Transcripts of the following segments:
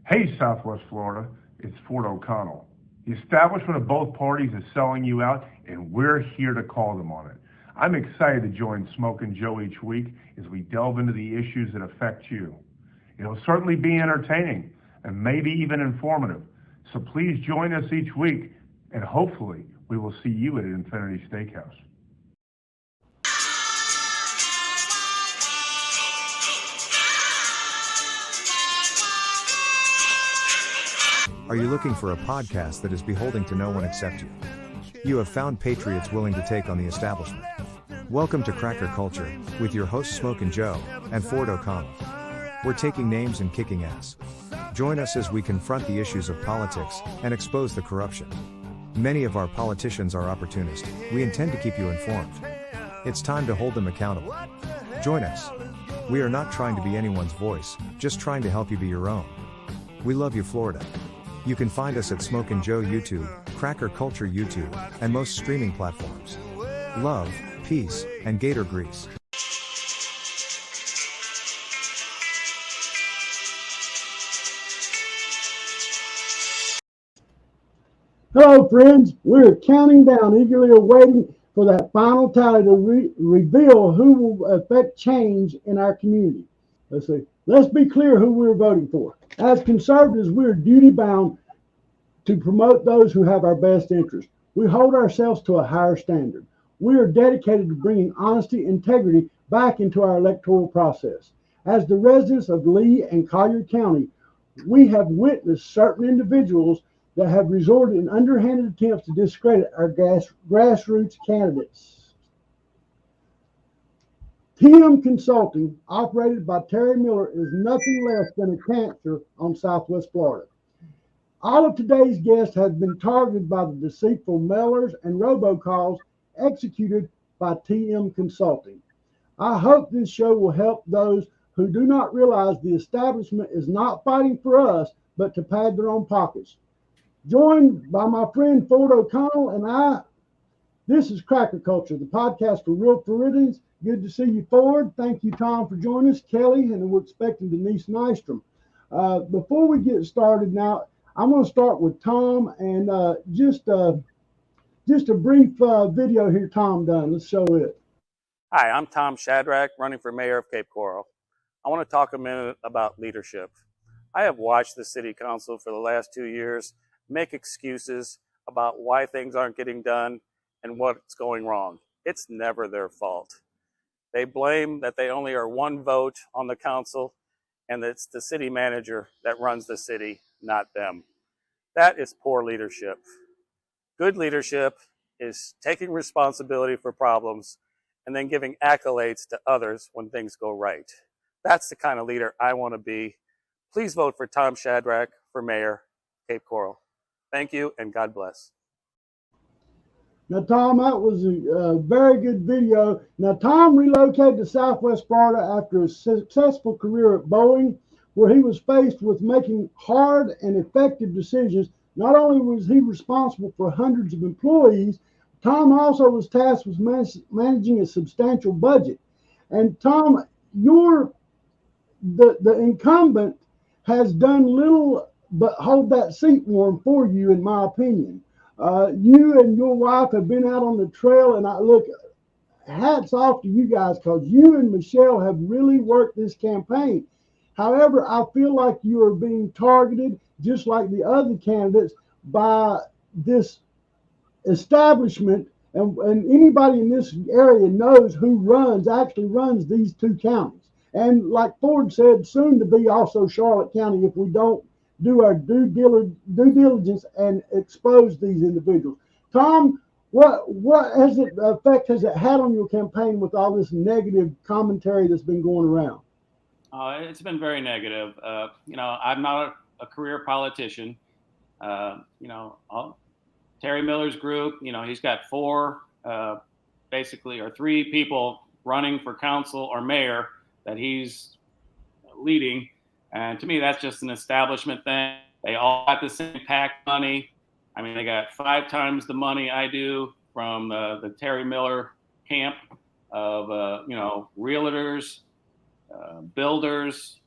Hey, Southwest Florida, it's Fort O'Connell. The establishment of both parties is selling you out, and we're here to call them on it. I'm excited to join Smokin Joe each week as we delve into the issues that affect you. It'll certainly be entertaining and maybe even informative. So please join us each week, and hopefully we will see you at Infinity Steakhouse. Are you looking for a podcast that is beholden to no one except you? You have found patriots willing to take on the establishment. Welcome to Cracker Culture, with your hosts Smokin Joe and Fort O'Connell. We're taking names and kicking ass. Join us as we confront the issues of politics and expose the corruption. Many of our politicians are opportunists. We intend to keep you informed. It's time to hold them accountable. Join us. We are not trying to be anyone's voice, just trying to help you be your own. We love you, Florida. You can find us at Smokin Joe YouTube, Cracker Culture YouTube, and most streaming platforms. Love, peace, and gator grease. Hello, friends. We're counting down, eagerly awaiting for that final tally to reveal who will affect change in our community. Let's see. Let's be clear who we're voting for. As conservatives, we're duty-bound to promote those who have our best interest. We hold ourselves to a higher standard. We are dedicated to bringing honesty and integrity back into our electoral process. As the residents of Lee and Collier County, we have witnessed certain individuals that have resorted in underhanded attempts to discredit our grassroots candidates. TM Consulting, operated by Terry Miller, is nothing less than a cancer on Southwest Florida. All of today's guests have been targeted by the deceitful mailers and robocalls executed by TM Consulting. I hope this show will help those who do not realize the establishment is not fighting for us, but to pad their own pockets. Joined by my friend Fort O'Connell and I, this is Cracker Culture, the podcast for real Floridians. Good to see you, Ford. Thank you, Tom, for joining us. Kelly, and we're expecting Denise Nystrom. Before we get started now, I'm going to start with Tom and just a brief video here Tom done. Let's show it. Hi, I'm Tom Shadrack, running for mayor of Cape Coral. I want to talk a minute about leadership. I have watched the city council for the last 2 years make excuses about why things aren't getting done and what's going wrong. It's never their fault. They blame that they only are one vote on the council and it's the city manager that runs the city, not them. That is poor leadership. Good leadership is taking responsibility for problems and then giving accolades to others when things go right. That's the kind of leader I want to be. Please vote for Tom Shadrack for mayor, Cape Coral. Thank you and God bless. Now, Tom, that was a very good video. Now, Tom relocated to Southwest Florida after a successful career at Boeing, where he was faced with making hard and effective decisions. Not only was he responsible for hundreds of employees, Tom also was tasked with managing a substantial budget. And Tom, the incumbent has done little but hold that seat warm for you, in my opinion. You and your wife have been out on the trail, and hats off to you guys, because you and Michelle have really worked this campaign. However, I feel like you are being targeted, just like the other candidates, by this establishment, and anybody in this area knows who actually runs these two counties. And like Ford said, soon to be also Charlotte County, if we don't do our due diligence and expose these individuals. Tom, what effect has it had on your campaign with all this negative commentary that's been going around? It's been very negative. I'm not a career politician. Terry Miller's group, he's got three people running for council or mayor that he's leading. And to me, that's just an establishment thing. They all got the same PAC money. I mean, they got 5 times the money I do from the Terry Miller camp of, realtors, builders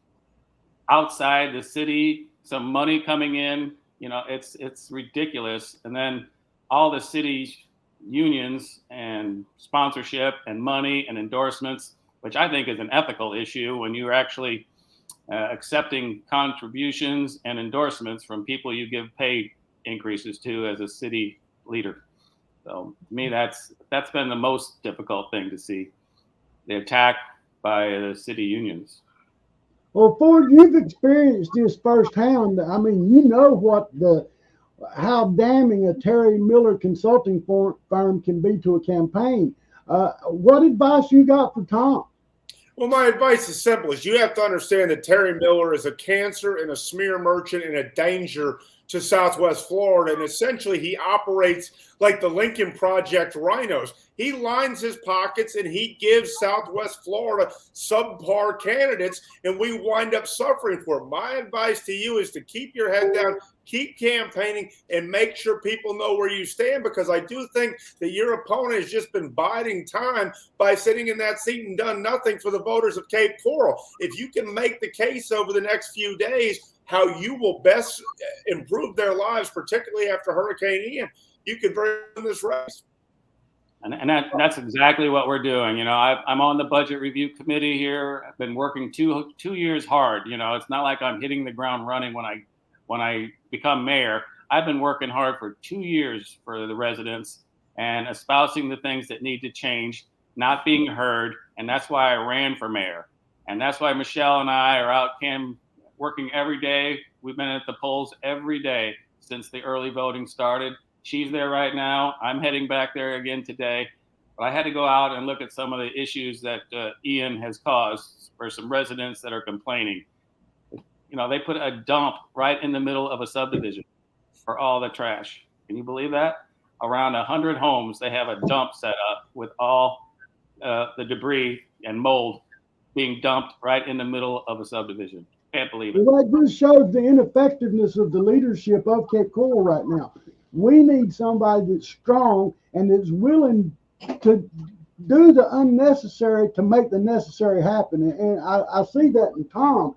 outside the city some money coming in. You know, it's ridiculous. And then all the city unions and sponsorship and money and endorsements, which I think is an ethical issue when you're actually accepting contributions and endorsements from people you give pay increases to as a city leader. So to me, that's been the most difficult thing to see, the attack by the city unions. Well, Ford, you've experienced this firsthand. I mean, you know how damning a Terry Miller consulting firm can be to a campaign. What advice you got for Tom? Well, my advice is simple: is you have to understand that Terry Miller is a cancer and a smear merchant and a danger to Southwest Florida. And essentially, he operates like the Lincoln Project rhinos. He lines his pockets and he gives Southwest Florida subpar candidates, and we wind up suffering for it. My advice to you is to keep your head down, keep campaigning, and make sure people know where you stand, because I do think that your opponent has just been biding time by sitting in that seat and done nothing for the voters of Cape Coral. If you can make the case over the next few days how you will best improve their lives, particularly after Hurricane Ian, you could win this race. And that's exactly what we're doing. You know, I'm on the budget review committee here. I've been working two years hard. You know, it's not like I'm hitting the ground running when I become mayor. I've been working hard for 2 years for the residents and espousing the things that need to change, not being heard. And that's why I ran for mayor. And that's why Michelle and I are out working every day. We've been at the polls every day since the early voting started. She's there right now. I'm heading back there again today. But I had to go out and look at some of the issues that Ian has caused for some residents that are complaining. You know, they put a dump right in the middle of a subdivision for all the trash. Can you believe that? Around 100 homes, they have a dump set up with all the debris and mold being dumped right in the middle of a subdivision. Can't believe it. Well, that just shows the ineffectiveness of the leadership of Cape Coral right now. We need somebody that's strong and that's willing to do the unnecessary to make the necessary happen. And I see that in Tom.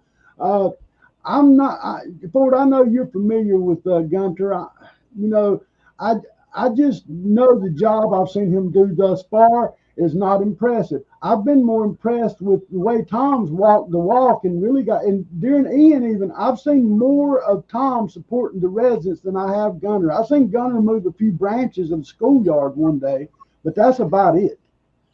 I'm not, Ford, I know you're familiar with Gunter. I just know the job I've seen him do thus far is not impressive. I've been more impressed with the way Tom's walked the walk and really and during Ian even, I've seen more of Tom supporting the residents than I have Gunter. I've seen Gunter move a few branches of the schoolyard one day, but that's about it.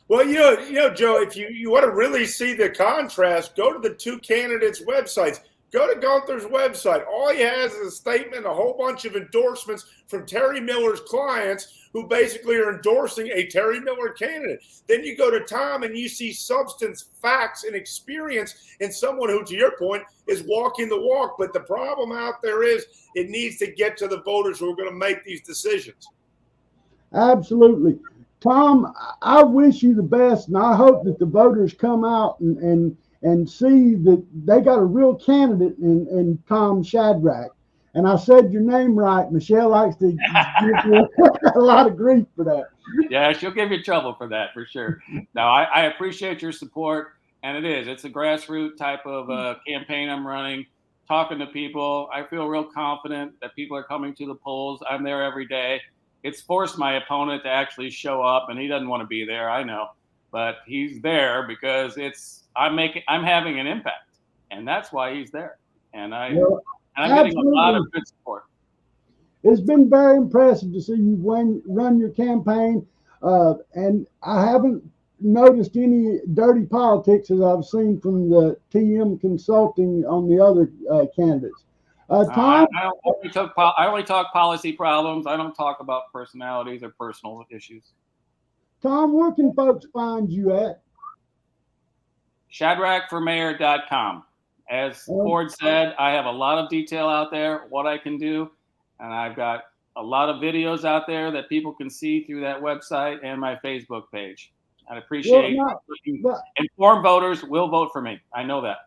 Well, you know, Joe, if you want to really see the contrast, go to the two candidates' websites. Go to Gunther's website. All he has is a statement, a whole bunch of endorsements from Terry Miller's clients who basically are endorsing a Terry Miller candidate. Then you go to Tom and you see substance, facts, and experience in someone who, to your point, is walking the walk. But the problem out there is it needs to get to the voters who are going to make these decisions. Absolutely. Tom, I wish you the best, and I hope that the voters come out and see that they got a real candidate in Tom Shadrack. And I said your name right. Michelle likes to give you a lot of grief for that. Yeah, she'll give you trouble for that, for sure. No, I appreciate your support. And it's a grassroots type of campaign I'm running, talking to people. I feel real confident that people are coming to the polls. I'm there every day. It's forced my opponent to actually show up, and he doesn't want to be there, I know. But he's there because I'm having an impact, and that's why he's there. And I'm getting a lot of good support. It's been very impressive to see you run your campaign, and I haven't noticed any dirty politics as I've seen from the TM Consulting on the other candidates. Tom, I only talk policy problems. I don't talk about personalities or personal issues. Tom, where can folks find you at? ShadrackForMayor.com. As Ford said, I have a lot of detail out there, what I can do. And I've got a lot of videos out there that people can see through that website and my Facebook page. I'd appreciate informed voters will vote for me. I know that.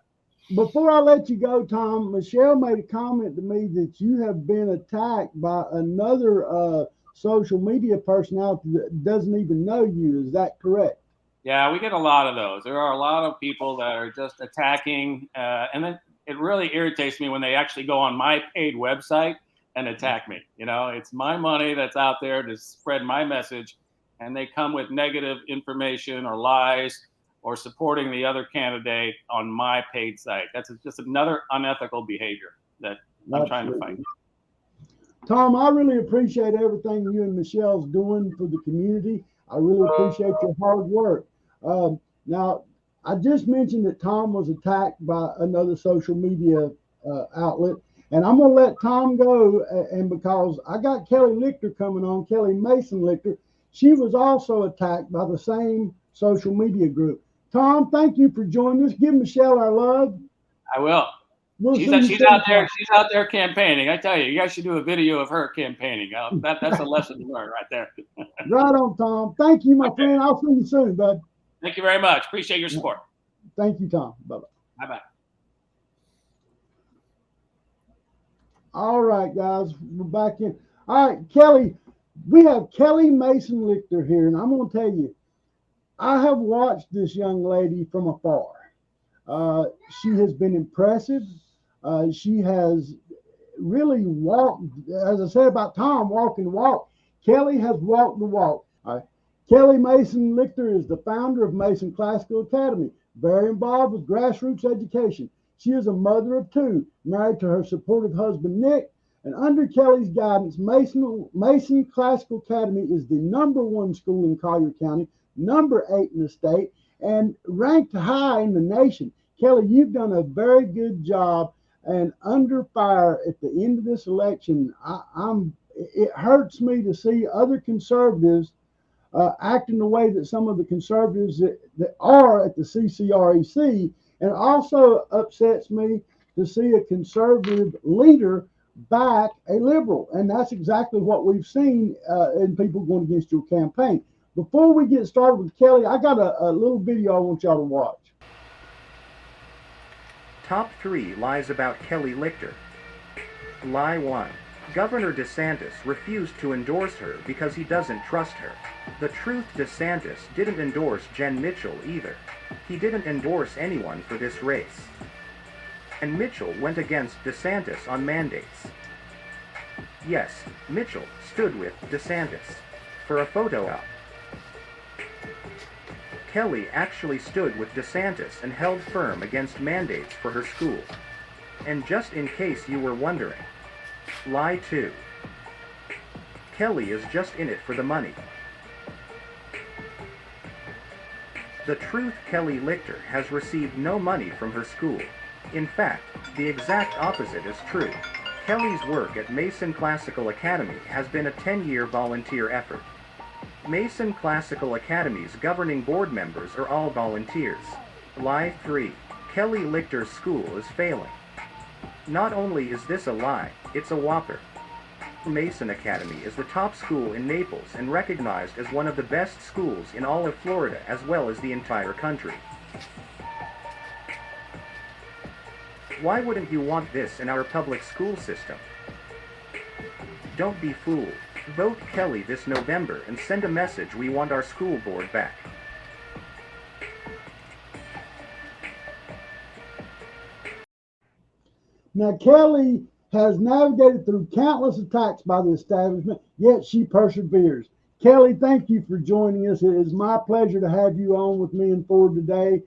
Before I let you go, Tom, Michelle made a comment to me that you have been attacked by another social media personality that doesn't even know you. Is that correct? Yeah, we get a lot of those. There are a lot of people that are just attacking. And then it really irritates me when they actually go on my paid website and attack me. You know, it's my money that's out there to spread my message, and they come with negative information or lies or supporting the other candidate on my paid site. That's just another unethical behavior that I'm trying to fight. Tom, I really appreciate everything you and Michelle's doing for the community. I really appreciate your hard work. Now, I just mentioned that Tom was attacked by another social media outlet, and I'm going to let Tom go. And because I got Kelly Lichter coming on, Kelly Mason Lichter, she was also attacked by the same social media group. Tom, thank you for joining us. Give Michelle our love. I will. She's out there. She's out there campaigning. I tell you, you guys should do a video of her campaigning. That's a lesson to learn right there. Right on, Tom. Thank you, my friend. I'll see you soon, bud. Thank you very much. Appreciate your support. Thank you, Tom. Bye-bye. Bye-bye. All right, guys, we're back in. All right, Kelly, we have Kelly Mason Lichter here, and I'm going to tell you, I have watched this young lady from afar. She has been impressive. She has really walked, as I said about Tom, walking the walk. Kelly has walked the walk. All right. Kelly Mason Lichter is the founder of Mason Classical Academy, very involved with grassroots education. She is a mother of two, married to her supportive husband, Nick, and under Kelly's guidance, Mason Classical Academy is the #1 school in Collier County, #8 in the state, and ranked high in the nation. Kelly, you've done a very good job, and under fire at the end of this election, it hurts me to see other conservatives acting the way that some of the conservatives that are at the CCREC, and also upsets me to see a conservative leader back a liberal, and that's exactly what we've seen in people going against your campaign. Before we get started with Kelly, I got a little video I want y'all to watch. Top 3 lies about Kelly Lichter. Lie 1. Governor DeSantis refused to endorse her because he doesn't trust her. The truth, DeSantis didn't endorse Jen Mitchell either. He didn't endorse anyone for this race. And Mitchell went against DeSantis on mandates. Yes, Mitchell stood with DeSantis for a photo op. Kelly actually stood with DeSantis and held firm against mandates for her school. And just in case you were wondering, lie 2. Kelly is just in it for the money. The truth, Kelly Lichter has received no money from her school. In fact, the exact opposite is true. Kelly's work at Mason Classical Academy has been a 10-year volunteer effort. Mason Classical Academy's governing board members are all volunteers. Lie 3. Kelly Lichter's school is failing. Not only is this a lie, it's a whopper. Mason Academy is the top school in Naples and recognized as one of the best schools in all of Florida as well as the entire country. Why wouldn't you want this in our public school system? Don't be fooled. Vote Kelly this November and send a message: we want our school board back. Now, Kelly has navigated through countless attacks by the establishment, yet she perseveres. Kelly, thank you for joining us. It is my pleasure to have you on with me and Ford today.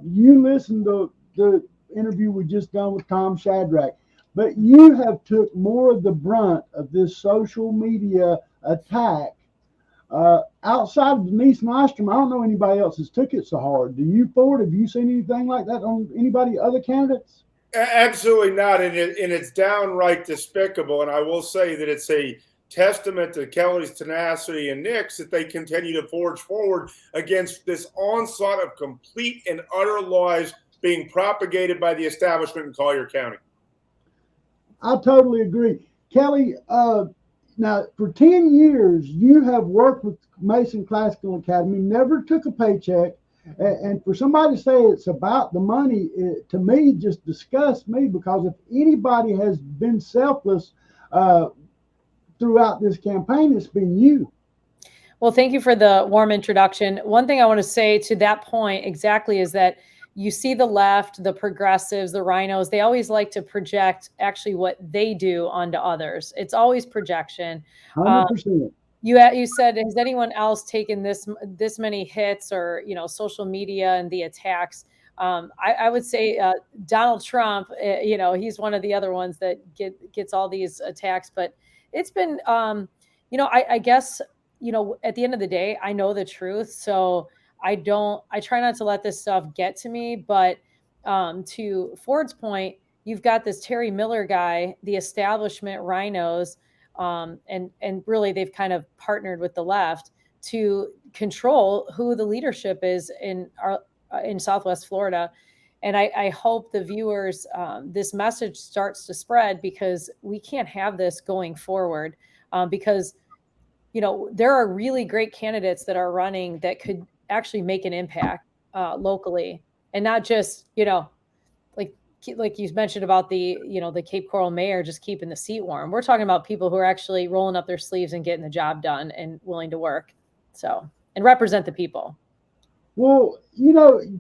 You listened to the interview we just done with Tom Shadrack, but you have took more of the brunt of this social media attack. Outside of Denise Nystrom, I don't know anybody else has took it so hard. Do you, Ford? Have you seen anything like that on anybody, other candidates? Absolutely not, and it's downright despicable. And I will say that it's a testament to Kelly's tenacity and Nick's that they continue to forge forward against this onslaught of complete and utter lies being propagated by the establishment in Collier County. I totally agree. Kelly, now for 10 years, you have worked with Mason Classical Academy, never took a paycheck. And for somebody to say it's about the money, to me, just disgusts me, because if anybody has been selfless throughout this campaign, it's been you. Well, thank you for the warm introduction. One thing I want to say to that point exactly is that you see the left, the progressives, the rhinos, they always like to project actually what they do onto others. It's always projection. 100%. You said, has anyone else taken this many hits, or social media and the attacks? I would say Donald Trump. He's one of the other ones that gets all these attacks. But it's been, I guess, at the end of the day, I know the truth, so I try not to let this stuff get to me. But to Ford's point, you've got this Terry Miller guy, the establishment rhinos. And really they've kind of partnered with the left to control who the leadership is in Southwest Florida. And I hope the viewers, this message starts to spread, because we can't have this going forward. Because there are really great candidates that are running that could actually make an impact locally, and not just like you mentioned about the Cape Coral mayor just keeping the seat warm. We're talking about people who are actually rolling up their sleeves and getting the job done and willing to work, and represent the people. Well,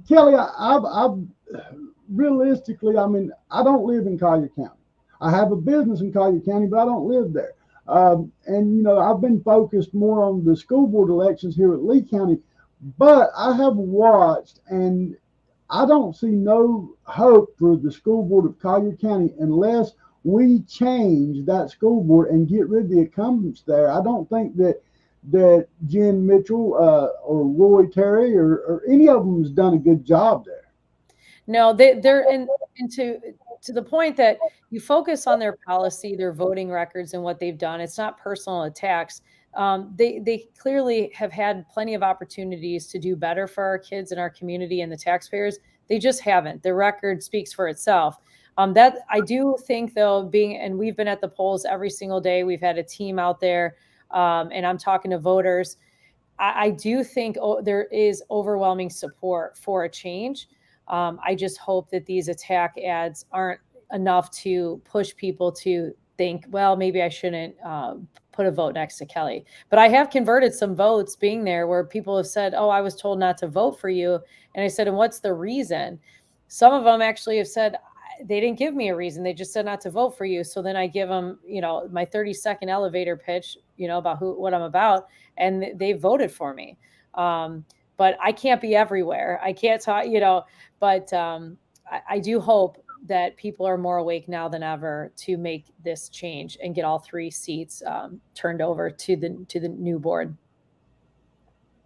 Kelly, I've realistically, I mean, I don't live in Collier County. I have a business in Collier County, but I don't live there. And I've been focused more on the school board elections here at Lee County, but I have watched, and I don't see no hope for the school board of Collier County unless we change that school board and get rid of the incumbents there. I don't think that Jen Mitchell or Roy Terry or any of them has done a good job there. No, they're to the point that you focus on their policy, their voting records, and what they've done. It's not personal attacks. They clearly have had plenty of opportunities to do better for our kids and our community and the taxpayers. They just haven't. The record speaks for itself. That I do think, though, and we've been at the polls every single day. We've had a team out there, and I'm talking to voters. I do think there is overwhelming support for a change. I just hope that these attack ads aren't enough to push people to think, well, maybe I shouldn't put a vote next to Kelly. But I have converted some votes being there where people have said, oh, I was told not to vote for you. And I said, and what's the reason? Some of them actually have said, they didn't give me a reason. They just said not to vote for you. So then I give them, my 30-second elevator pitch, about what I'm about. And they voted for me. But I can't be everywhere. I can't talk, but I do hope that people are more awake now than ever to make this change and get all 3 seats turned over to the new board.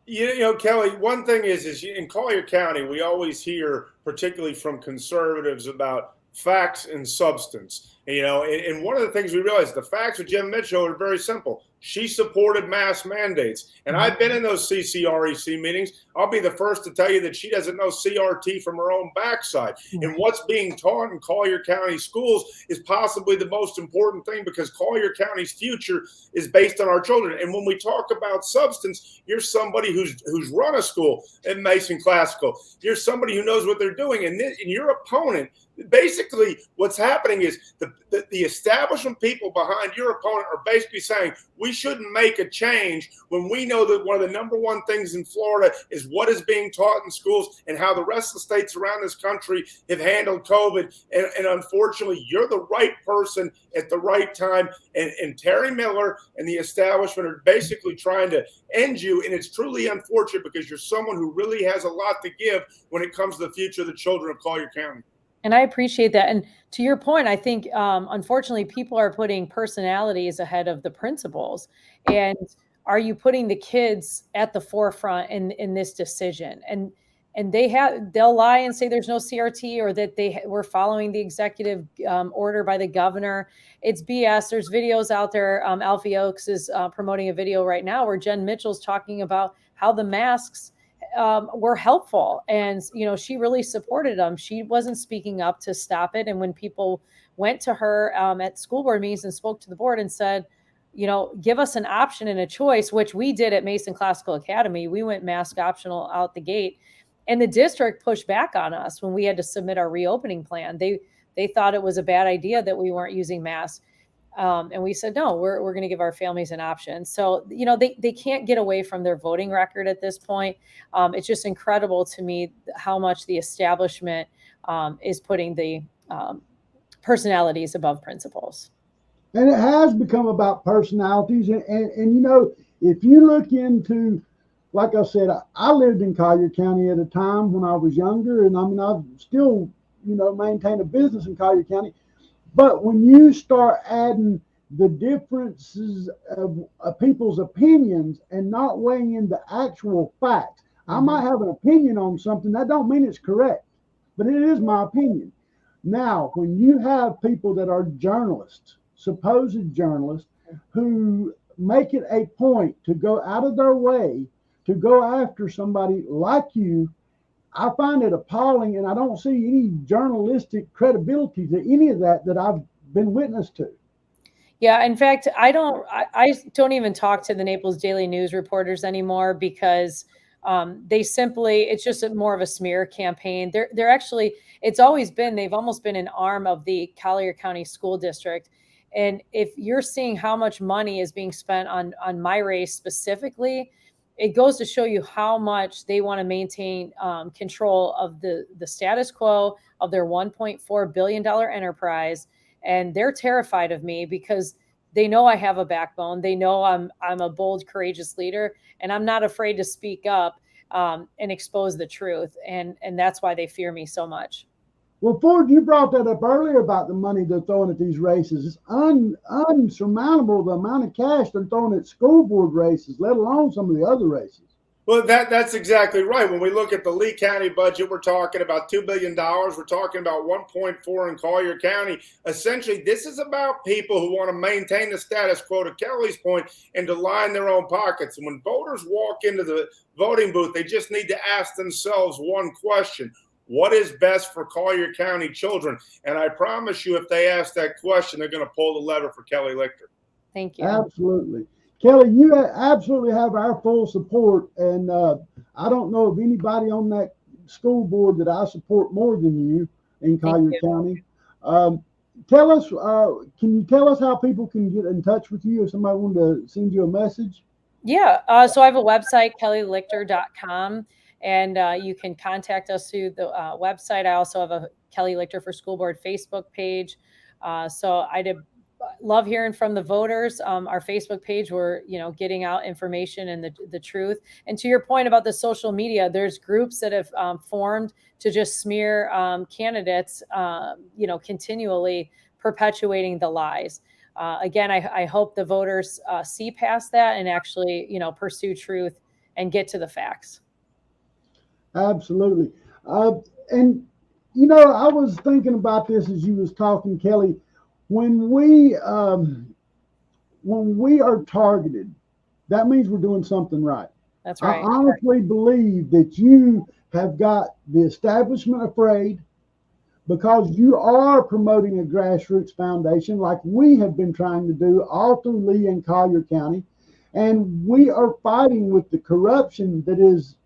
Kelly, one thing is in Collier County, we always hear, particularly from conservatives, about facts and substance. And one of the things we realized, the facts with Jen Mitchell are very simple. She supported mask mandates. And I've been in those CCREC meetings. I'll be the first to tell you that she doesn't know CRT from her own backside. And what's being taught in Collier County schools is possibly the most important thing, because Collier County's future is based on our children. And when we talk about substance, you're somebody who's run a school at Mason Classical. You're somebody who knows what they're doing. And your opponent, basically what's happening is the establishment people behind your opponent are basically saying, we shouldn't make a change when we know that one of the number one things in Florida is what is being taught in schools and how the rest of the states around this country have handled COVID. And unfortunately, you're the right person at the right time. And Terry Miller and the establishment are basically trying to end you. And it's truly unfortunate, because you're someone who really has a lot to give when it comes to the future of the children of Collier County. And I appreciate that. And to your point, I think, unfortunately, people are putting personalities ahead of the principles. And are you putting the kids at the forefront in this decision? And they'll lie and say there's no CRT, or that they were following the executive order by the governor. It's BS. There's videos out there. Alfie Oakes is promoting a video right now where Jen Mitchell's talking about how the masks were helpful. And, she really supported them. She wasn't speaking up to stop it. And when people went to her at school board meetings and spoke to the board and said, give us an option and a choice, which we did at Mason Classical Academy. We went mask optional out the gate, and the district pushed back on us when we had to submit our reopening plan. They thought it was a bad idea that we weren't using masks. And we said, no, we're going to give our families an option. So, they can't get away from their voting record at this point. It's just incredible to me how much the establishment is putting the personalities above principles. And it has become about personalities. And if you look into, like I said, I lived in Collier County at a time when I was younger. And I mean, I've still, maintain a business in Collier County. But when you start adding the differences of people's opinions and not weighing in the actual facts, I might have an opinion on something. That don't mean it's correct, but it is my opinion. Now, when you have people that are journalists, supposed journalists, who make it a point to go out of their way to go after somebody like you, I find it appalling, and I don't see any journalistic credibility to any of that I've been witness to. Yeah, in fact, I don't even talk to the Naples Daily News reporters anymore because it's just more of a smear campaign. They're actually, it's always been, they've almost been an arm of the Collier County School District. And if you're seeing how much money is being spent on my race specifically, it goes to show you how much they want to maintain control of the status quo of their $1.4 billion enterprise. And they're terrified of me because they know I have a backbone. They know I'm a bold, courageous leader, and I'm not afraid to speak up and expose the truth. And that's why they fear me so much. Well, Ford, you brought that up earlier about the money they're throwing at these races. It's unsurmountable the amount of cash they're throwing at school board races, let alone some of the other races. Well, that's exactly right. When we look at the Lee County budget, we're talking about $2 billion. We're talking about 1.4 in Collier County. Essentially, this is about people who want to maintain the status quo, to Kelly's point, and to line their own pockets. And when voters walk into the voting booth, they just need to ask themselves one question: what is best for Collier County children? And I promise you, if they ask that question, they're going to pull the lever for Kelly Lichter. Thank you. Absolutely. Kelly, you absolutely have our full support. And I don't know of anybody on that school board that I support more than you in Collier County. Tell us, can you tell us how people can get in touch with you if somebody wanted to send you a message? Yeah. So I have a website, kellylichter.com. And you can contact us through the website. I also have a Kelly Lichter for School Board Facebook page. So I'd love hearing from the voters. Our Facebook page, we're getting out information and the truth. And to your point about the social media, there's groups that have formed to just smear candidates, continually perpetuating the lies. Again, I hope the voters see past that and actually, pursue truth and get to the facts. Absolutely. And, I was thinking about this as you was talking, Kelly. When we are targeted, that means we're doing something right. That's right. I honestly believe that you have got the establishment afraid because you are promoting a grassroots foundation like we have been trying to do all through Lee and Collier County. And we are fighting with the corruption that is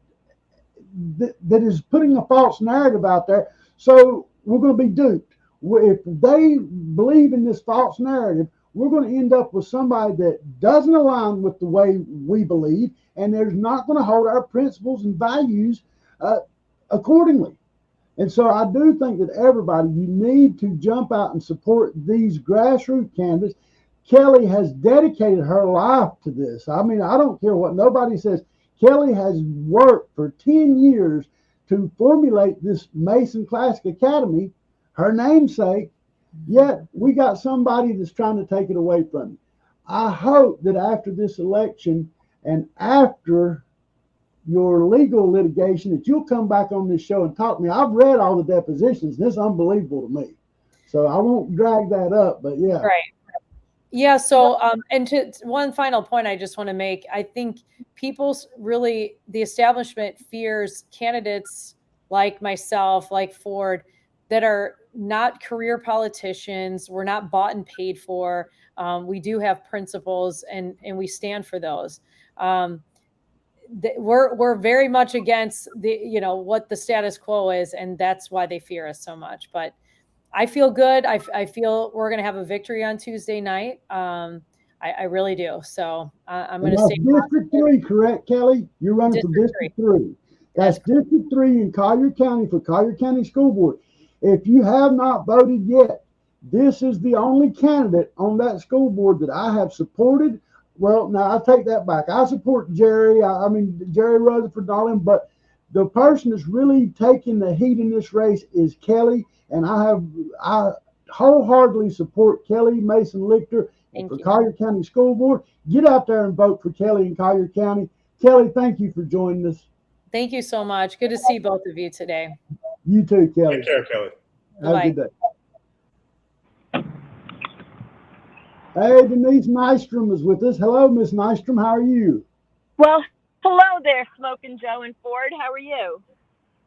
putting a false narrative out there. So we're going to be duped. If they believe in this false narrative, we're going to end up with somebody that doesn't align with the way we believe, and they're not going to hold our principles and values accordingly. And so I do think that everybody, you need to jump out and support these grassroots candidates. Kelly has dedicated her life to this. I mean, I don't care what nobody says. Kelly has worked for 10 years to formulate this Mason Classic Academy, her namesake, yet we got somebody that's trying to take it away from you. I hope that after this election and after your legal litigation that you'll come back on this show and talk to me. I've read all the depositions. This is unbelievable to me. So I won't drag that up, but yeah. Right. Yeah. So, and to one final point I just want to make, I think the establishment fears candidates like myself, like Ford, that are not career politicians. We're not bought and paid for. We do have principles and we stand for those. We're very much against what the status quo is, and that's why they fear us so much. But I feel good. I feel we're going to have a victory on Tuesday night. I really do. So I'm going to that's stay District 3, correct, Kelly? You're running for District 3. District 3. That's That's District 3 in Collier County for Collier County School Board. If you have not voted yet, this is the only candidate on that school board that I have supported. Well, now I take that back. I support Jerry. I mean, Jerry Rutherford, Darling, but the person that's really taking the heat in this race is Kelly. And I wholeheartedly support Kelly Mason Lichter for Collier County School Board. Get out there and vote for Kelly in Collier County. Kelly, thank you for joining us. Thank you so much. Good to see both of you today. You too, Kelly. Take care, Kelly. Have a good day. Hey, Denise Nystrom is with us. Hello, Miss Nystrom. How are you? Well, hello there, Smokin, Joe, and Ford. How are you?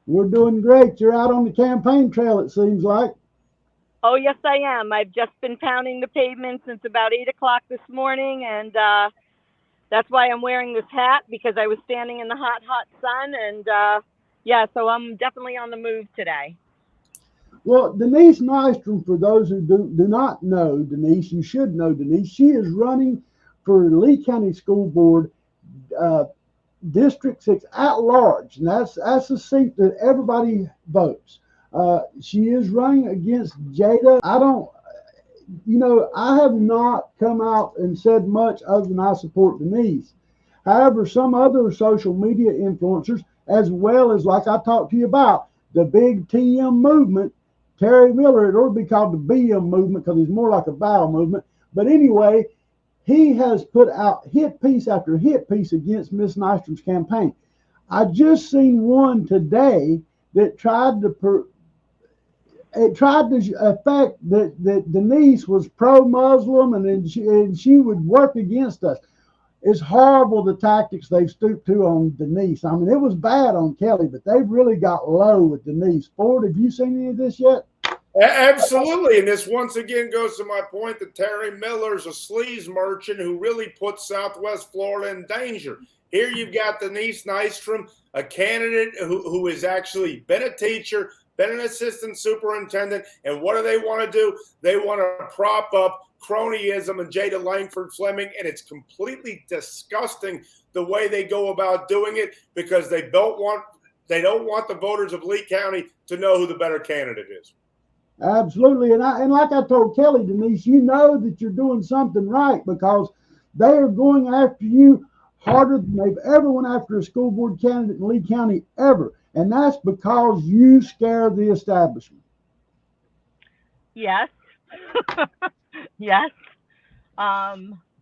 We're doing great. You're out on the campaign trail, it seems like. Oh, yes, I am. I've just been pounding the pavement since about 8 o'clock this morning, and that's why I'm wearing this hat, because I was standing in the hot, hot sun, and yeah, so I'm definitely on the move today. Well, Denise Nystrom, for those who do not know Denise, you should know Denise. She is running for Lee County School Board District 6 at large, and that's a seat that everybody votes. She is running against Jada. I have not come out and said much other than I support Denise. However, some other social media influencers, as well as, like I talked to you about, the big TM movement, Terry Miller, it ought to be called the BM movement because he's more like a battle movement. But anyway, he has put out hit piece after hit piece against Miss Nystrom's campaign. I just seen one today that tried to affect that Denise was pro-Muslim and she would work against us. It's horrible the tactics they've stooped to on Denise. I mean, it was bad on Kelly, but they've really got low with Denise. Ford, have you seen any of this yet? Absolutely. And this once again goes to my point that Terry Miller's a sleaze merchant who really puts Southwest Florida in danger. Here you've got Denise Nystrom, a candidate who has actually been a teacher, been an assistant superintendent. And what do they want to do? They want to prop up cronyism and Jada Langford Fleming. And it's completely disgusting the way they go about doing it, because they don't want the voters of Lee County to know who the better candidate is. Absolutely. And like I told Kelly, Denise, you know that you're doing something right, because they are going after you harder than they've ever went after a school board candidate in Lee County ever. And that's because you scare the establishment. Yes. Yes.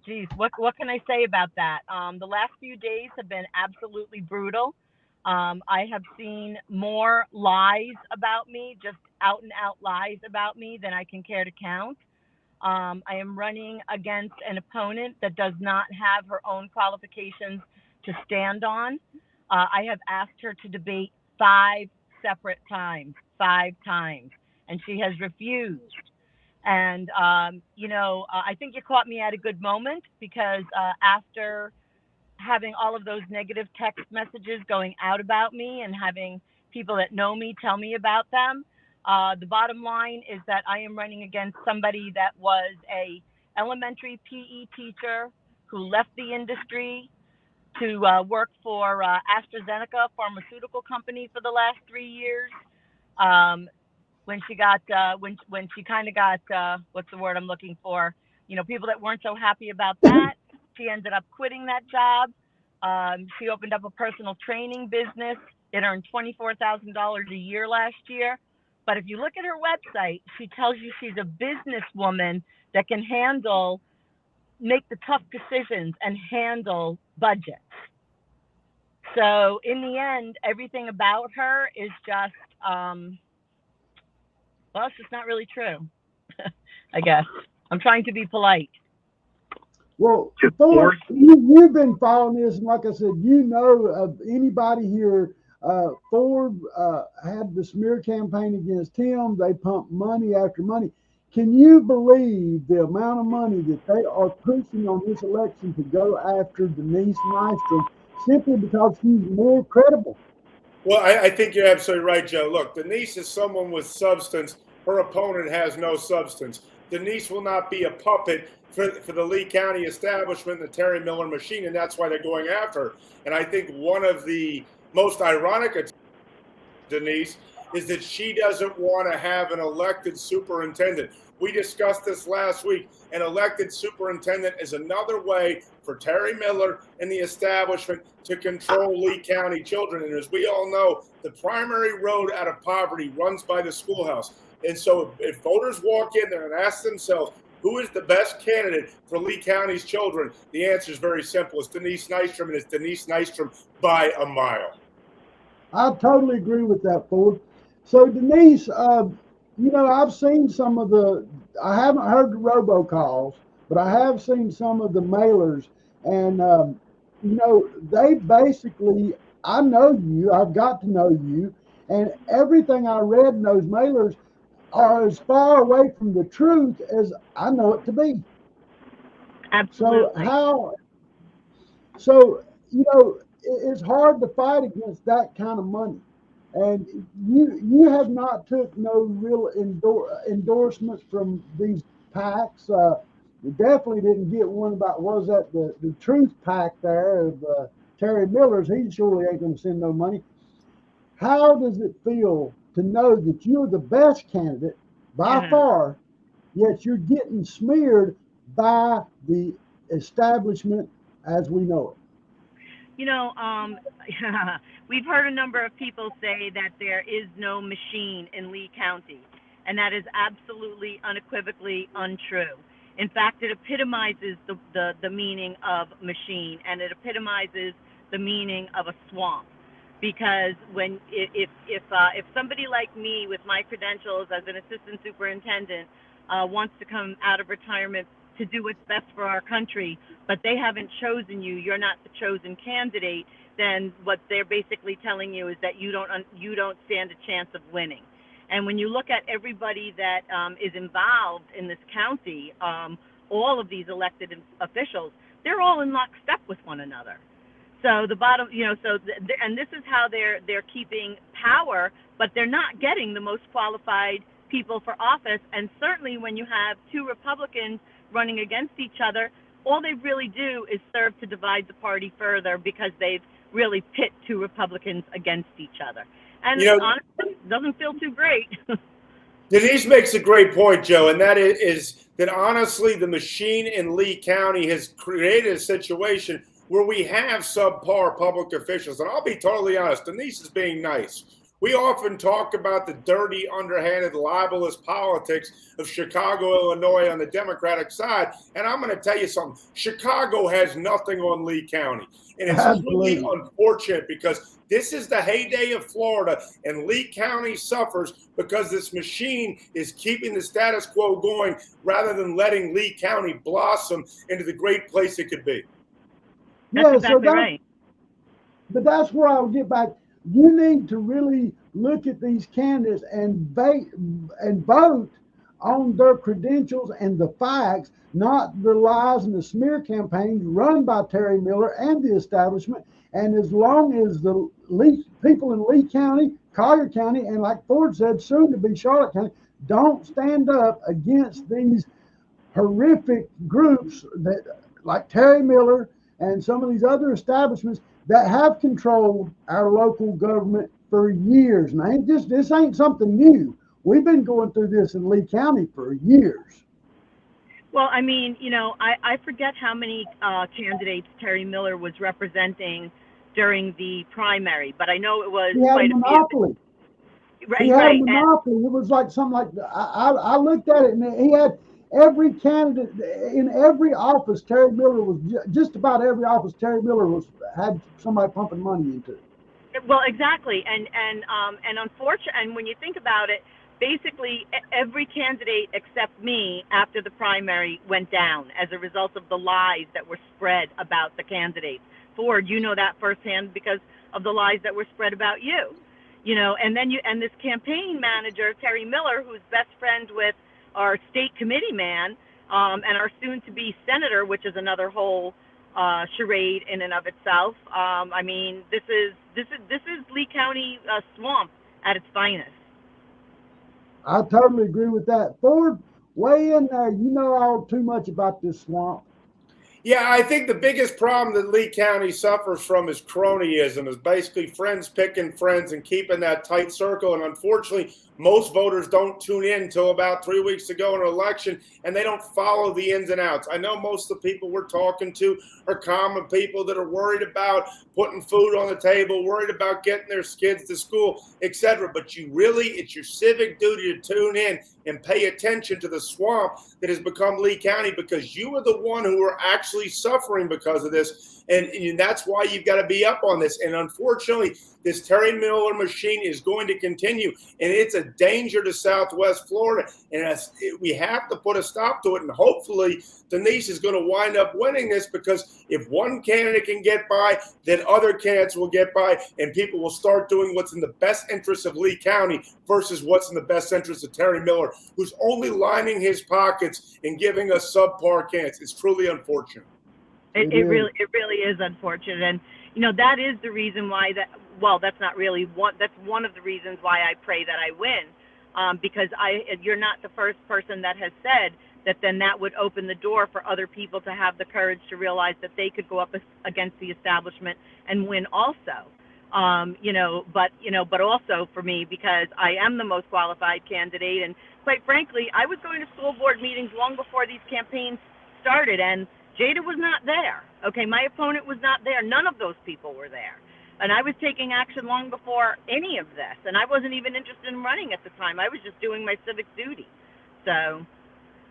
Geez, what can I say about that? The last few days have been absolutely brutal. I have seen more lies about me, just out and out lies about me, than I can care to count. I am running against an opponent that does not have her own qualifications to stand on. I have asked her to debate 5 separate times, and she has refused. And, I think you caught me at a good moment, because after having all of those negative text messages going out about me and having people that know me tell me about them, the bottom line is that I am running against somebody that was a elementary PE teacher who left the industry to work for AstraZeneca pharmaceutical company for the last 3 years. When she got, when she kind of got, what's the word I'm looking for? People that weren't so happy about that. She ended up quitting that job. She opened up a personal training business. It earned $24,000 a year last year. But if you look at her website, she tells you she's a businesswoman that can make the tough decisions and handle budgets. So in the end, everything about her is just, it's just not really true, I guess. I'm trying to be polite. Well, Ford, you've been following this, and like I said, of anybody here. Ford had the smear campaign against him. They pumped money after money. Can you believe the amount of money that they are pushing on this election to go after Denise Nystrom simply because she's more credible? Well, I think you're absolutely right, Joe. Look, Denise is someone with substance her opponent has no substance. Denise will not be a puppet for the Lee County establishment and the Terry Miller machine, and that's why they're going after her. And I think one of the most ironic attacks, Denise, is that she doesn't want to have an elected superintendent. We discussed this last week. An elected superintendent is another way for Terry Miller and the establishment to control Lee County children. And as we all know, the primary road out of poverty runs by the schoolhouse. And so if voters walk in there and ask themselves, who is the best candidate for Lee County's children? The answer is very simple. It's Denise Nystrom, and it's Denise Nystrom by a mile. I totally agree with that, Ford. So Denise, I've seen some of I haven't heard the robocalls, but I have seen some of the mailers, and they basically, I know you, I've got to know you, and everything I read in those mailers are as far away from the truth as I know it to be. Absolutely. It's hard to fight against that kind of money. And you have not took no real endorsements from these PACs. You definitely didn't get one about, was that the Truth PAC there of Terry Miller's? He surely ain't going to send no money. How does it feel to know that you're the best candidate by far, yet you're getting smeared by the establishment as we know it? We've heard a number of people say that there is no machine in Lee County, and that is absolutely unequivocally untrue. In fact, it epitomizes the meaning of machine, and it epitomizes the meaning of a swamp. Because if somebody like me with my credentials as an assistant superintendent wants to come out of retirement to do what's best for our country, but they haven't chosen you, you're not the chosen candidate, then what they're basically telling you is that you don't stand a chance of winning. And when you look at everybody that is involved in this county, all of these elected officials, they're all in lockstep with one another. So the bottom, and this is how they're keeping power, but they're not getting the most qualified people for office. And certainly when you have two Republicans running against each other, all they really do is serve to divide the party further, because they've really pit two Republicans against each other. And honestly, it doesn't feel too great. Denise makes a great point, Joe, and that is that honestly, the machine in Lee County has created a situation where we have subpar public officials. And I'll be totally honest, Denise is being nice. We often talk about the dirty, underhanded, libelous politics of Chicago, Illinois on the Democratic side. And I'm going to tell you something. Chicago has nothing on Lee County. And it's really unfortunate, because this is the heyday of Florida, and Lee County suffers because this machine is keeping the status quo going rather than letting Lee County blossom into the great place it could be. That's exactly right. But that's where I'll get back. You need to really look at these candidates and vote on their credentials and the facts, not the lies and the smear campaigns run by Terry Miller and the establishment. And as long as the people in Lee County, Collier County, and like Ford said, soon to be Charlotte County, don't stand up against these horrific groups that, like Terry Miller and some of these other establishments that have controlled our local government for years. And this ain't something new. We've been going through this in Lee County for years. Well, I mean, I forget how many candidates Terry Miller was representing during the primary, but I know it was quite a monopoly. Right, he had a monopoly. It was like something like that. I looked at it, and he had every candidate in every office. Terry Miller was just about every office. Terry Miller had somebody pumping money into. Well, exactly, and unfortunately, and when you think about it, basically every candidate except me after the primary went down as a result of the lies that were spread about the candidates. Ford, you know that firsthand because of the lies that were spread about you. And then this campaign manager, Terry Miller, who's best friends with our state committee man, and our soon-to-be senator, which is another whole charade in and of itself. I mean, this is Lee County swamp at its finest. I totally agree with that. Ford, weigh in there. You know all too much about this swamp. Yeah, I think the biggest problem that Lee County suffers from is cronyism, is basically friends picking friends and keeping that tight circle. And unfortunately, most voters don't tune in until about 3 weeks ago in an election, and they don't follow the ins and outs. I know most of the people we're talking to are common people that are worried about putting food on the table, worried about getting their kids to school, etc. But it's your civic duty to tune in and pay attention to the swamp that has become Lee County, because you are the one who are actually suffering because of this. And that's why you've got to be up on this. And unfortunately, this Terry Miller machine is going to continue, and it's a danger to Southwest Florida. And we have to put a stop to it. And hopefully, Denise is going to wind up winning this, because if one candidate can get by, then other candidates will get by, and people will start doing what's in the best interest of Lee County versus what's in the best interest of Terry Miller, who's only lining his pockets and giving us subpar candidates. It's truly unfortunate. It really is unfortunate, and that is the reason why that's not really that's one of the reasons why I pray that I win, because you're not the first person that has said that. Then that would open the door for other people to have the courage to realize that they could go up against the establishment and win also. But also for me, because I am the most qualified candidate, and quite frankly, I was going to school board meetings long before these campaigns started, and Jada was not there. Okay, my opponent was not there. None of those people were there. And I was taking action long before any of this. And I wasn't even interested in running at the time. I was just doing my civic duty. So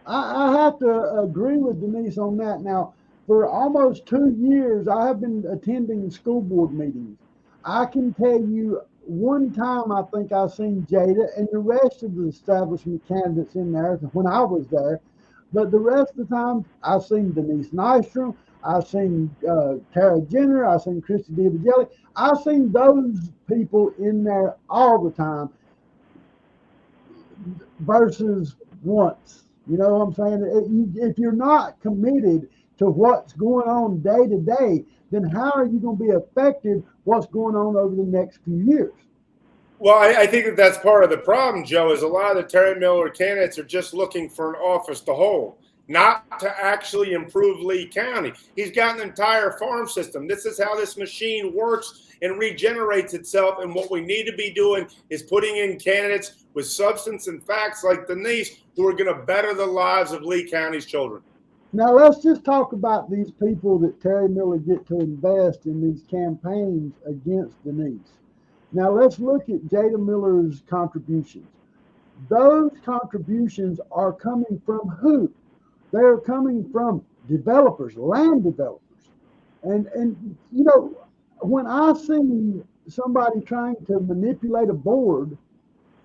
I have to agree with Denise on that. Now, for almost 2 years, I have been attending school board meetings. I can tell you one time I think I've seen Jada and the rest of the establishment candidates in there when I was there. But the rest of the time, I've seen Denise Nystrom, I've seen Tara Jenner, I've seen Christy DiVigili. I've seen those people in there all the time versus once. You know what I'm saying? If you're not committed to what's going on day to day, then how are you going to be effective what's going on over the next few years? Well, I think that's part of the problem, Joe, is a lot of the Terry Miller candidates are just looking for an office to hold, not to actually improve Lee County. He's got an entire farm system. This is how this machine works and regenerates itself. And what we need to be doing is putting in candidates with substance and facts like Denise, who are going to better the lives of Lee County's children. Now, let's just talk about these people that Terry Miller get to invest in these campaigns against Denise. Now, let's look at Jada Miller's contributions. Those contributions are coming from who? They're coming from developers, land developers. And when I see somebody trying to manipulate a board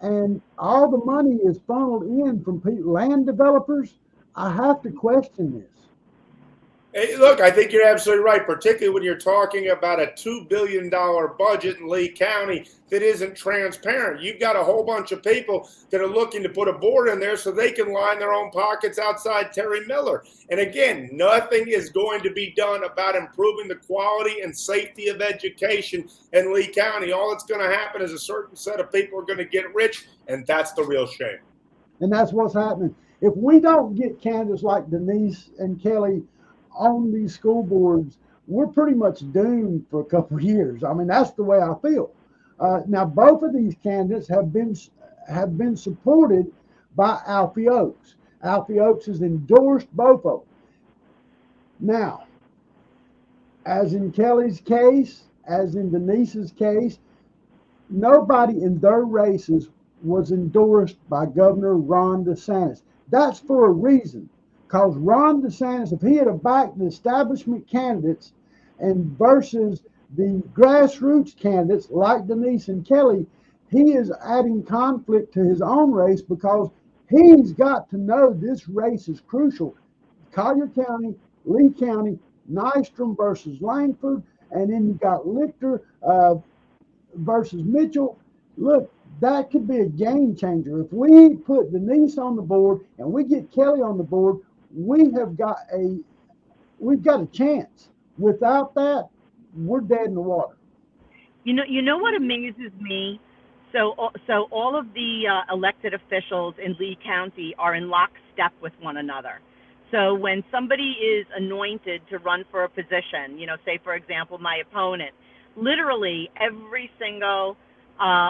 and all the money is funneled in from land developers, I have to question this. Hey, look, I think you're absolutely right, particularly when you're talking about a $2 billion budget in Lee County that isn't transparent. You've got a whole bunch of people that are looking to put a board in there so they can line their own pockets outside Terry Miller. And again, nothing is going to be done about improving the quality and safety of education in Lee County. All that's going to happen is a certain set of people are going to get rich, and that's the real shame. And that's what's happening. If we don't get candidates like Denise and Kelly on these school boards, we're pretty much doomed for a couple of years. I mean, that's the way I feel. Now, both of these candidates have been supported by Alfie Oakes. Alfie Oakes has endorsed both of them. Now, as in Kelly's case, as in Denise's case, nobody in their races was endorsed by Governor Ron DeSantis. That's for a reason. Because Ron DeSantis, if he had backed the establishment candidates and versus the grassroots candidates like Denise and Kelly, he is adding conflict to his own race because he's got to know this race is crucial. Collier County, Lee County, Nystrom versus Langford, and then you got Lichter versus Mitchell. Look, that could be a game changer. If we put Denise on the board and we get Kelly on the board, we've got a chance. Without that, we're dead in the water. You know what amazes me So all of the elected officials in Lee County are in lockstep with one another. So when somebody is anointed to run for a position, say for example my opponent, literally every single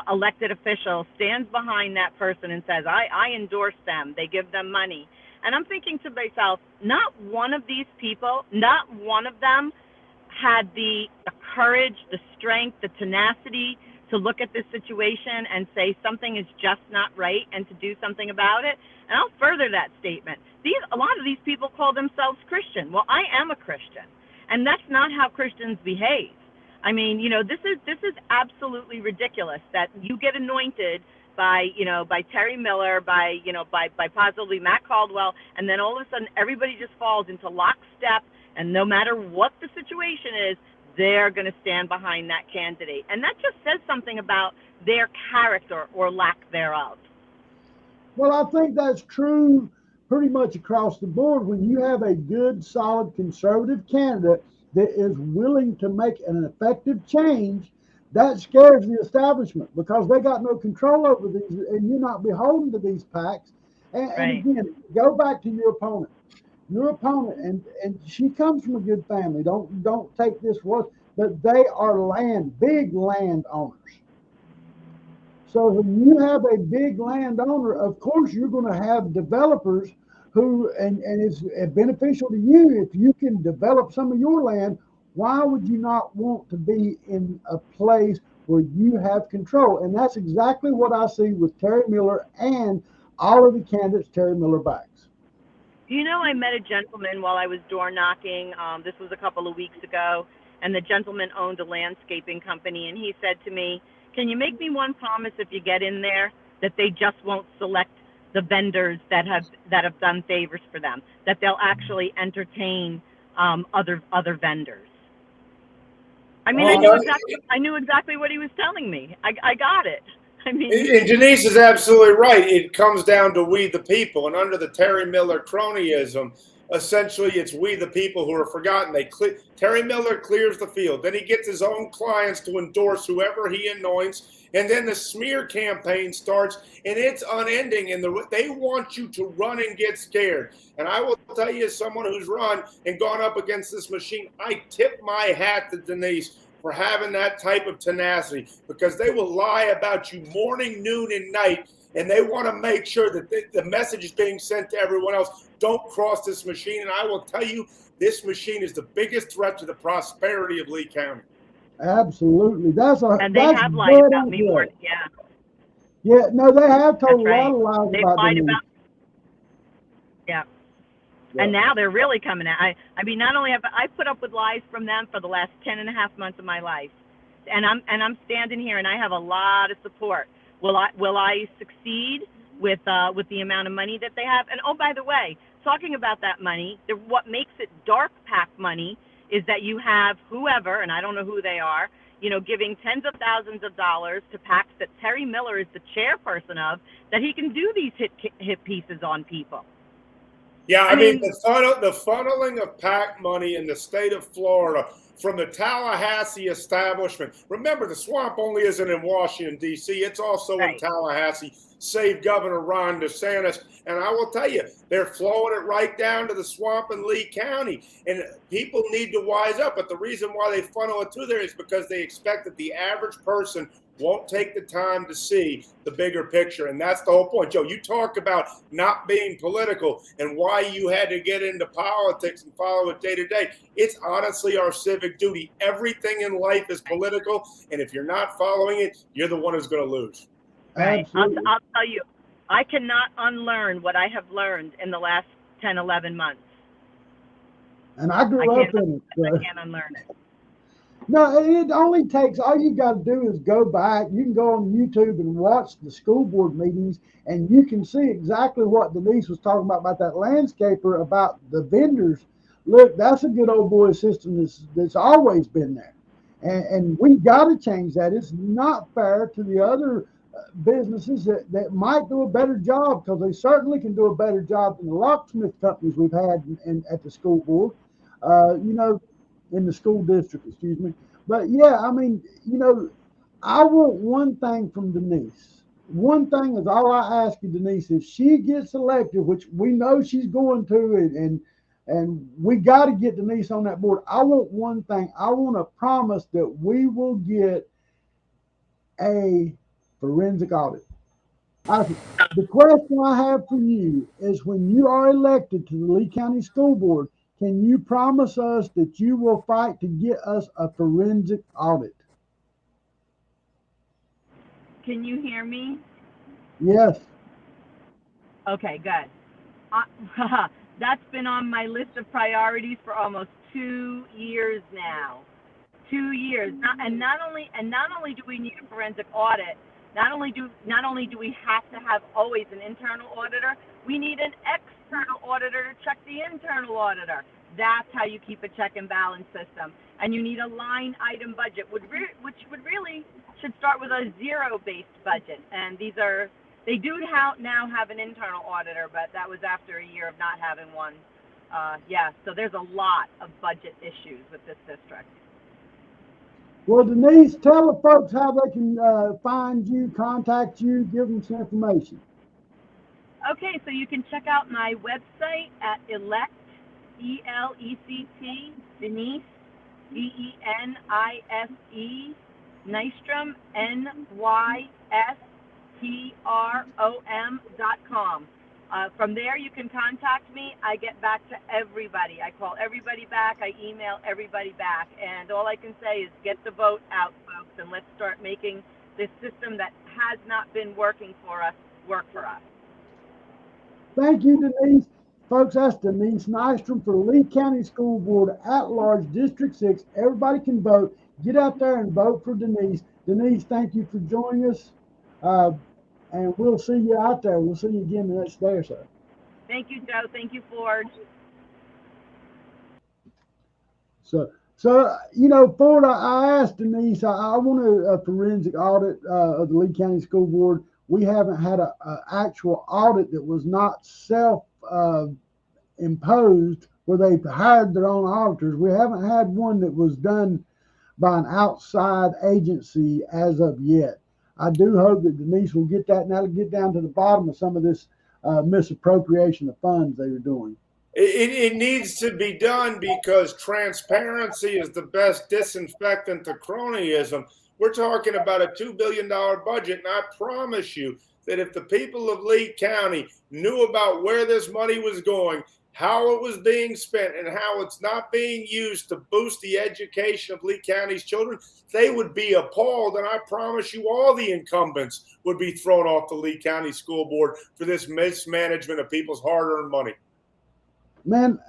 elected official stands behind that person and says, I endorse them. They give them money. And I'm thinking to myself, not one of these people, not one of them had the courage, the strength, the tenacity to look at this situation and say something is just not right and to do something about it. And I'll further that statement. A lot of these people call themselves Christian. Well, I am a Christian, and that's not how Christians behave. I mean, this is absolutely ridiculous that you get anointed by Terry Miller, by possibly Matt Caldwell, and then all of a sudden everybody just falls into lockstep, and no matter what the situation is, they're going to stand behind that candidate. And that just says something about their character or lack thereof. Well, I think that's true pretty much across the board. When you have a good, solid conservative candidate that is willing to make an effective change, that scares the establishment because they got no control over these, and you're not beholden to these PACs. And again, go back to your opponent. Your opponent, and she comes from a good family. Don't take this word, but they are big land owners. So when you have a big landowner, of course you're going to have developers who, and it's beneficial to you if you can develop some of your land. Why would you not want to be in a place where you have control? And that's exactly what I see with Terry Miller and all of the candidates Terry Miller backs. I met a gentleman while I was door knocking. This was a couple of weeks ago, and the gentleman owned a landscaping company, and he said to me, can you make me one promise if you get in there that they just won't select the vendors that have done favors for them, that they'll actually entertain other vendors? I mean, I knew exactly what he was telling me. I got it. I mean, and Denise is absolutely right. It comes down to we the people, and under the Terry Miller cronyism, essentially it's we the people who are forgotten. Terry Miller clears the field, then he gets his own clients to endorse whoever he anoints, and then the smear campaign starts, and it's unending. And they want you to run and get scared. And I will tell you, as someone who's run and gone up against this machine, I tip my hat to Denise for having that type of tenacity, because they will lie about you morning, noon, and night, and they want to make sure that the message is being sent to everyone else. Don't cross this machine. And I will tell you, this machine is the biggest threat to the prosperity of Lee County. Absolutely. And they have lied about me more. Yeah. Yeah, no, they have told right. a lot of lies They've about lied me. Yeah. And now they're really coming out. I mean, not only have I put up with lies from them for the last 10 and a half months of my life, and I'm standing here and I have a lot of support. Will I succeed with the amount of money that they have? And oh, by the way, talking about that money, what makes it dark PAC money is that you have whoever, and I don't know who they are, giving tens of thousands of dollars to PACs that Terry Miller is the chairperson of, that he can do these hit pieces on people. Yeah, I mean the funneling of PAC money in the state of Florida from the Tallahassee establishment. Remember, the swamp only isn't in Washington, D.C. It's also in Tallahassee. Save Governor Ron DeSantis. And I will tell you, they're flowing it right down to the swamp in Lee County. And people need to wise up. But the reason why they funnel it through there is because they expect that the average person won't take the time to see the bigger picture. And that's the whole point. Joe, you talk about not being political and why you had to get into politics and follow it day to day. It's honestly our civic duty. Everything in life is political. And if you're not following it, you're the one who's going to lose. Right. I'll tell you, I cannot unlearn what I have learned in the last 10, 11 months. And I grew up in it. So. I can't unlearn it. No, it only takes, all you got to do is go back. You can go on YouTube and watch the school board meetings, and you can see exactly what Denise was talking about that landscaper, about the vendors. Look, that's a good old boy system that's always been there. And we got to change that. It's not fair to the other businesses that might do a better job, because they certainly can do a better job than the locksmith companies we've had at the school board. In the school district, excuse me. But yeah, I mean, I want one thing from Denise. One thing is all I ask you, Denise. If she gets elected, which we know she's going to, and we got to get Denise on that board. I want one thing. I want a promise that we will get a forensic audit. The question I have for you is when you are elected to the Lee County School Board, can you promise us that you will fight to get us a forensic audit? Can you hear me? Yes. Okay, good. That's been on my list of priorities for almost 2 years now. 2 years. Not only do we need a forensic audit, not only do we have to have always an internal auditor, we need an external auditor to check the internal auditor. That's how you keep a check and balance system. And you need a line item budget, which would really should start with a zero-based budget. And they do now have an internal auditor, but that was after a year of not having one. So there's a lot of budget issues with this district. Well, Denise, tell the folks how they can find you, contact you, give them some information. Okay, so you can check out my website at elect, E-L-E-C-T, Denise, D-E-N-I-S-E, Nystrom, Nystrom.com. From there, you can contact me. I get back to everybody. I call everybody back. I email everybody back. And all I can say is get the vote out, folks, and let's start making this system that has not been working for us work for us. Thank you, Denise. Folks, that's Denise Nystrom for Lee County School Board at-large District 6. Everybody can vote. Get out there and vote for Denise. Denise, thank you for joining us. And we'll see you out there. We'll see you again the next day or so. Thank you, Joe. Thank you, Ford. So Ford, I asked Denise, I want a forensic audit of the Lee County School Board. We haven't had an actual audit that was not self-imposed where they've hired their own auditors. We haven't had one that was done by an outside agency as of yet. I do hope that Denise will get that, and that'll get down to the bottom of some of this misappropriation of funds they were doing. It needs to be done because transparency is the best disinfectant to cronyism. We're talking about a $2 billion budget, and I promise you that if the people of Lee County knew about where this money was going, how it was being spent, and how it's not being used to boost the education of Lee County's children, they would be appalled. And I promise you all the incumbents would be thrown off the Lee County School Board for this mismanagement of people's hard-earned money. Man,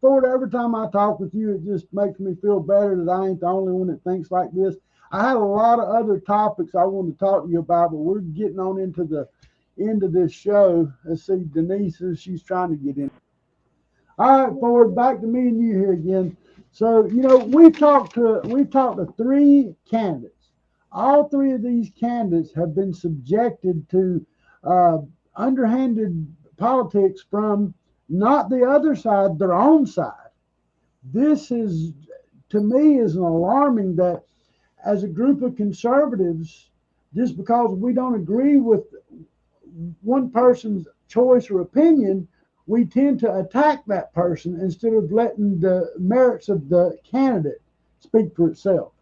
Ford, every time I talk with you, it just makes me feel better that I ain't the only one that thinks like this. I had a lot of other topics I wanted to talk to you about, but we're getting on into the end of this show. Let's see, Denise, she's trying to get in. All right, Ford, back to me and you here again. So, we've talked to three candidates. All three of these candidates have been subjected to underhanded politics from not the other side, their own side. This is, to me, is an alarming that as a group of conservatives, just because we don't agree with one person's choice or opinion, we tend to attack that person instead of letting the merits of the candidate speak for itself.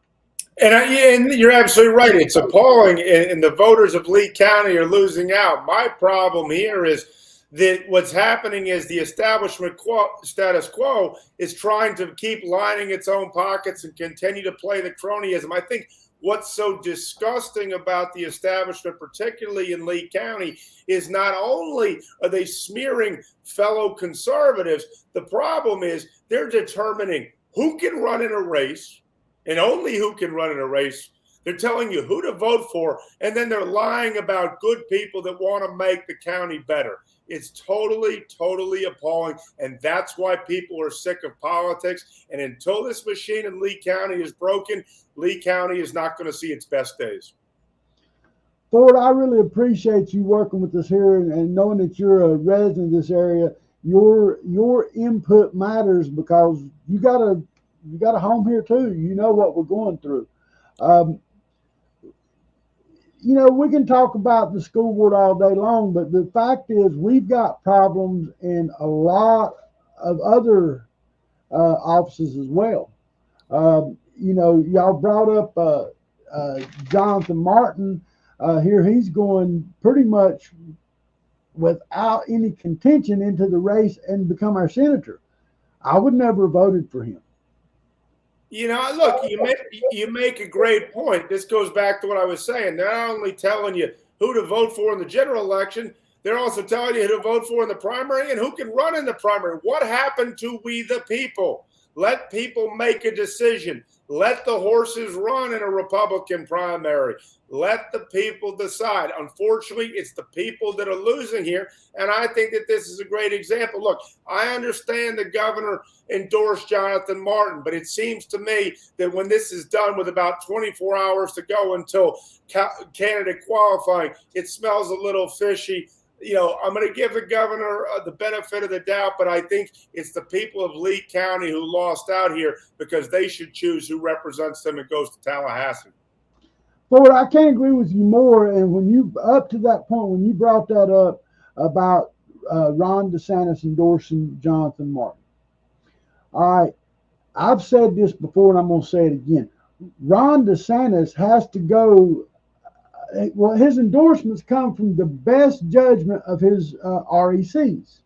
And you're absolutely right. It's appalling, and the voters of Lee County are losing out. My problem here is that what's happening is the establishment status quo is trying to keep lining its own pockets and continue to play the cronyism. I think what's so disgusting about the establishment, particularly in Lee County, is not only are they smearing fellow conservatives, the problem is they're determining who can run in a race and only who can run in a race. They're telling you who to vote for, and then they're lying about good people that want to make the county better. It's totally, totally appalling, and that's why people are sick of politics. And until this machine in Lee County is broken, Lee County is not going to see its best days. Ford, I really appreciate you working with us here and knowing that you're a resident of this area. Your input matters because you got a home here too. You know what we're going through. you know, we can talk about the school board all day long, but the fact is we've got problems in a lot of other offices as well. You know, y'all brought up Jonathan Martin. Here he's going pretty much without any contention into the race and become our senator. I would never have voted for him. You know, look, you make a great point. This goes back to what I was saying. They're not only telling you who to vote for in the general election, they're also telling you who to vote for in the primary and who can run in the primary. What happened to we the people? Let people make a decision. Let the horses run in a Republican primary. Let the people decide. Unfortunately, it's the people that are losing here. And I think that this is a great example. Look, I understand the governor endorsed Jonathan Martin, but it seems to me that when this is done with about 24 hours to go until candidate qualifying, it smells a little fishy. You know, I'm going to give the governor the benefit of the doubt, but I think it's the people of Lee County who lost out here because they should choose who represents them and goes to Tallahassee. Ford, I can't agree with you more. And when you, up to that point, when you brought that up about Ron DeSantis endorsing Jonathan Martin, all right, I've said this before and I'm going to say it again. Ron DeSantis has to go. Well, his endorsements come from the best judgment of his RECs.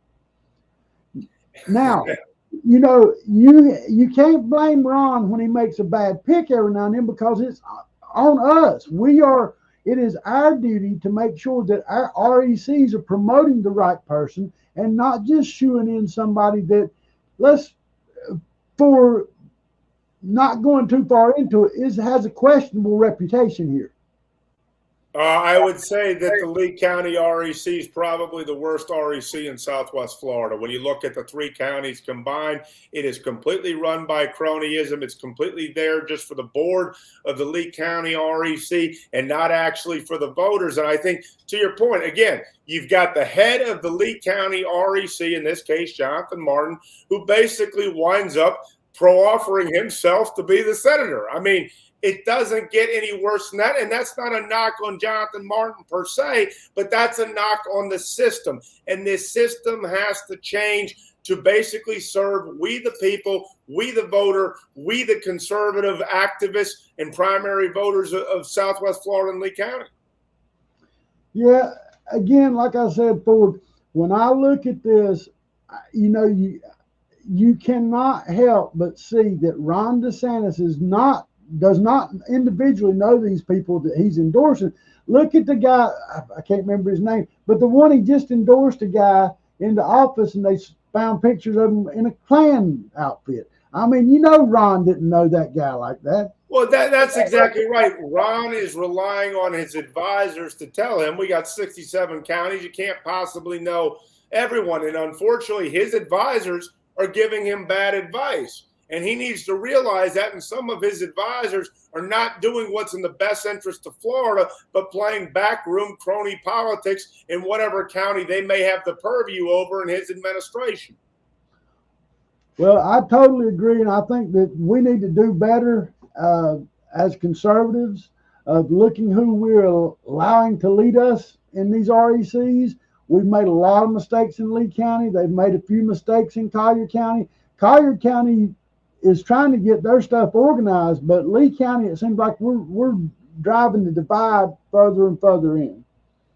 Now, you know, you can't blame Ron when he makes a bad pick every now and then because it's on us. It is our duty to make sure that our RECs are promoting the right person and not just shooing in somebody that, for not going too far into it, has a questionable reputation here. I would say that the Lee County REC is probably the worst REC in Southwest Florida. When you look at the three counties combined, it is completely run by cronyism. It's completely there just for the board of the Lee County REC and not actually for the voters. And I think, to your point, again, you've got the head of the Lee County REC, in this case, Jonathan Martin, who basically winds up offering himself to be the senator. I mean, it doesn't get any worse than that. And that's not a knock on Jonathan Martin per se, but that's a knock on the system. And this system has to change to basically serve we the people, we the voter, we the conservative activists and primary voters of Southwest Florida and Lee County. Yeah, again, like I said, Ford, when I look at this, you know, you cannot help but see that Ron DeSantis does not individually know these people that he's endorsing. Look at the guy, I can't remember his name, but the one he just endorsed a guy into office and they found pictures of him in a Klan outfit. I mean, you know, Ron didn't know that guy like that. Well, that's exactly right. Ron is relying on his advisors to tell him we got 67 counties. You can't possibly know everyone. And unfortunately, his advisors are giving him bad advice. And he needs to realize that, and some of his advisors are not doing what's in the best interest of Florida, but playing backroom crony politics in whatever county they may have the purview over in his administration. Well, I totally agree, and I think that we need to do better as conservatives of looking who we're allowing to lead us in these RECs. We've made a lot of mistakes in Lee County. They've made a few mistakes in Collier County. Collier County is trying to get their stuff organized, but Lee County, it seems like we're driving the divide further and further in.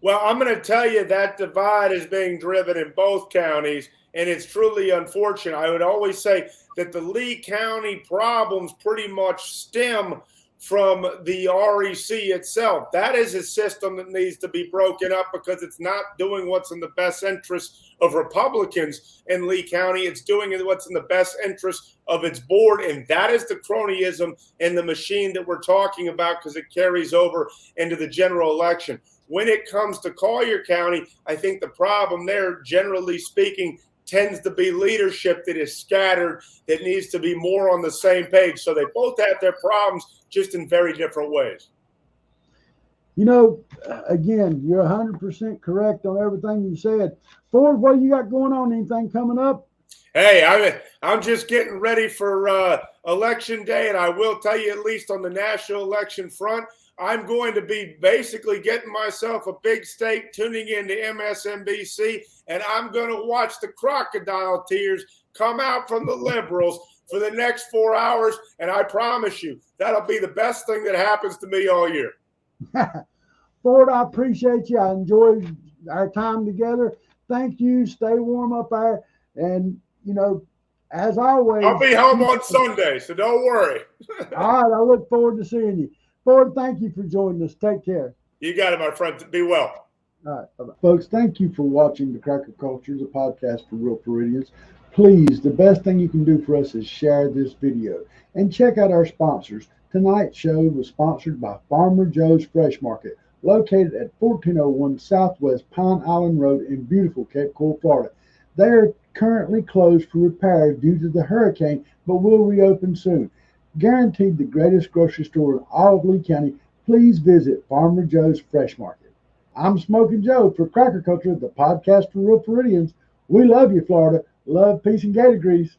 Well, I'm going to tell you that divide is being driven in both counties, and it's truly unfortunate. I would always say that the Lee County problems pretty much stem from the REC itself. That is a system that needs to be broken up because it's not doing what's in the best interest of Republicans in Lee County. It's doing what's in the best interest of its board, and that is the cronyism in the machine that we're talking about because it carries over into the general election. When it comes to Collier County, I think the problem there, generally speaking, tends to be leadership that is scattered, that needs to be more on the same page. So they both have their problems, just in very different ways. You know, again, you're 100% correct on everything you said. Ford, what do you got going on? Anything coming up? Hey, I'm just getting ready for Election Day, and I will tell you, at least on the national election front, I'm going to be basically getting myself a big steak, tuning into MSNBC, and I'm going to watch the crocodile tears come out from the liberals for the next 4 hours. And I promise you, that'll be the best thing that happens to me all year. Ford, I appreciate you. I enjoyed our time together. Thank you. Stay warm up there. And, you know, as always, I'll be home on Sunday, so don't worry. All right. I look forward to seeing you. Ford, thank you for joining us. Take care. You got it, my friend. Be well. All right. Bye-bye. Folks, thank you for watching The Cracker Culture, a podcast for real Floridians. Please, the best thing you can do for us is share this video and check out our sponsors. Tonight's show was sponsored by Farmer Joe's Fresh Market, located at 1401 Southwest Pine Island Road in beautiful Cape Coral, Florida. They are currently closed for repair due to the hurricane, but will reopen soon. Guaranteed the greatest grocery store in all of Lee County. Please visit Farmer Joe's Fresh Market. I'm Smokin' Joe for Cracker Culture, the podcast for real Floridians. We love you, Florida. Love, peace, and gator grease.